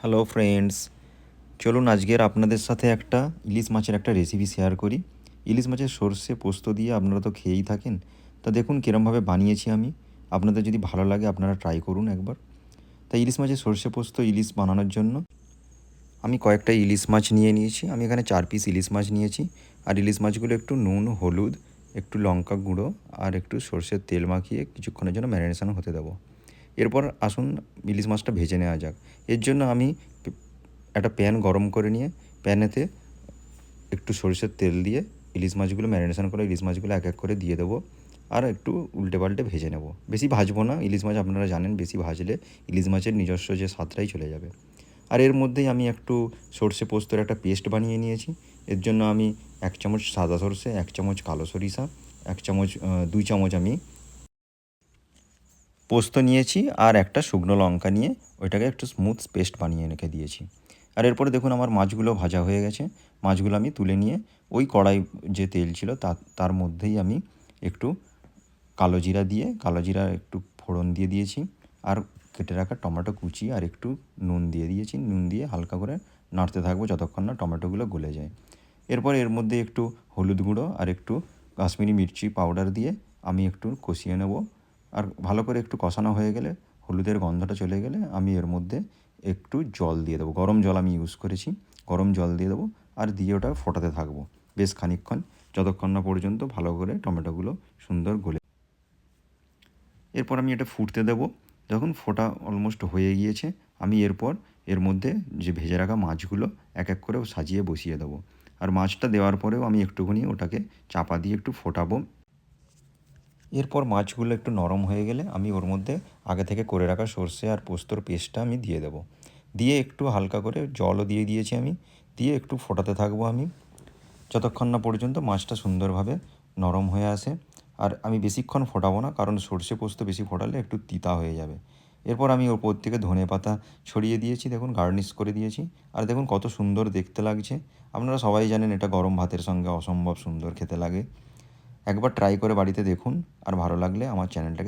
Hello friends, চলুন আজকের আপনাদের সাথে একটা ইলিশ মাছের একটা রেসিপি শেয়ার করি। ইলিশ মাছের সর্ষে পোস্ত দিয়ে আপনারা তো খেয়েই থাকেন। তা দেখুন কীরমভাবে বানিয়েছি আমি। আপনাদের যদি ভালো লাগে আপনারা ট্রাই করুন একবার। তাই ইলিশ মাছের সর্ষে পোস্ত ইলিশ বানানোর জন্য আমি কয়েকটা ইলিশ মাছ নিয়ে নিয়েছি। আমি এখানে 4 পিস ইলিশ মাছ নিয়েছি। আর ইলিশ মাছগুলো একটু নুন, হলুদ, একটু লঙ্কা গুঁড়ো আর একটু সর্ষের তেল মাখিয়ে কিছুক্ষণের জন্য ম্যারিনেশন হতে দেবো। এরপর আসুন ইলিশ মাছটা ভেজে নেওয়া যাক। এর জন্য আমি একটা প্যান গরম করে নিয়ে প্যানেতে একটু সরষের তেল দিয়ে ইলিশ মাছগুলো ম্যারিনেশন করা ইলিশ মাছগুলো এক এক করে দিয়ে দেবো। আর একটু উল্টে পাল্টে ভেজে নেব। বেশি ভাজবো না, ইলিশ মাছ আপনারা জানেন বেশি ভাজলে ইলিশ মাছের নিজস্ব যে স্বাদটাই চলে যাবে। আর এর মধ্যেই আমি একটু সর্ষে পোস্তর একটা পেস্ট বানিয়ে নিয়েছি। এর জন্য আমি 1 চামচ সাদা সর্ষে, 1 চামচ কালো সরিষা, 2 চামচ আমি পোস্ত নিয়েছি আর একটা শুকনো লঙ্কা নিয়ে ওইটাকে একটু স্মুথ পেস্ট বানিয়ে রেখে দিয়েছি। আর এরপরে দেখুন আমার মাছগুলো ভাজা হয়ে গেছে। মাছগুলো আমি তুলে নিয়ে ওই কড়াই যে তেল ছিল তার মধ্যেই আমি একটু কালো জিরা একটু ফোড়ন দিয়ে দিয়েছি। আর কেটে রাখা টমেটো কুচি আর একটু নুন দিয়ে দিয়েছি। নুন দিয়ে হালকা করে নাড়তে থাকবো যতক্ষণ না টমেটোগুলো গলে যায়। এরপর এর মধ্যে একটু হলুদ গুঁড়ো আর একটু কাশ্মীরি মির্চি পাউডার দিয়ে আমি একটু কষিয়ে নেব। আর ভালো করে একটু কষানো হয়ে গেলে, হলুদের গন্ধটা চলে গেলে আমি এর মধ্যে একটু জল দিয়ে দেবো। গরম জল আমি ইউজ করেছি। গরম জল দিয়ে দেবো আর দিয়ে ওটা ফোটাতে থাকবো বেশ খানিকক্ষণ, যতক্ষণ না পর্যন্ত ভালো করে টমেটোগুলো সুন্দর গলে। এরপর আমি এটা ফুটতে দেবো। যখন ফোটা অলমোস্ট হয়ে গিয়েছে আমি এরপর এর মধ্যে যে ভেজে রাখা মাছগুলো এক এক করে সাজিয়ে বসিয়ে দেবো। আর মাছটা দেওয়ার পরেও আমি একটুখানি ওটাকে চাপা দিয়ে একটু ফোটাবো। এরপর মাছগুলো একটু নরম হয়ে গেলে আমি ওর মধ্যে আগে থেকে করে রাখা সর্ষে আর পোস্তর পেস্টটা আমি দিয়ে দেবো। দিয়ে একটু হালকা করে জলও দিয়ে দিয়েছি আমি। দিয়ে একটু ফোটাতে থাকবো আমি যতক্ষণ না পর্যন্ত মাছটা সুন্দরভাবে নরম হয়ে আসে। আর আমি বেশিক্ষণ ফোটাবো না, কারণ সর্ষে পোস্ত বেশি ফোটালে একটু তিতা হয়ে যাবে। এরপর আমি ওপর থেকে ধনেপাতা ছড়িয়ে দিয়েছি, দেখুন গার্নিশ করে দিয়েছি। আর দেখুন কত সুন্দর দেখতে লাগছে। আপনারা সবাই জানেন এটা গরম ভাতের সঙ্গে অসম্ভব সুন্দর খেতে লাগে। একবার ট্রাই করে বাড়িতে দেখুন। আর ভালো লাগলে আমার চ্যানেলটাকে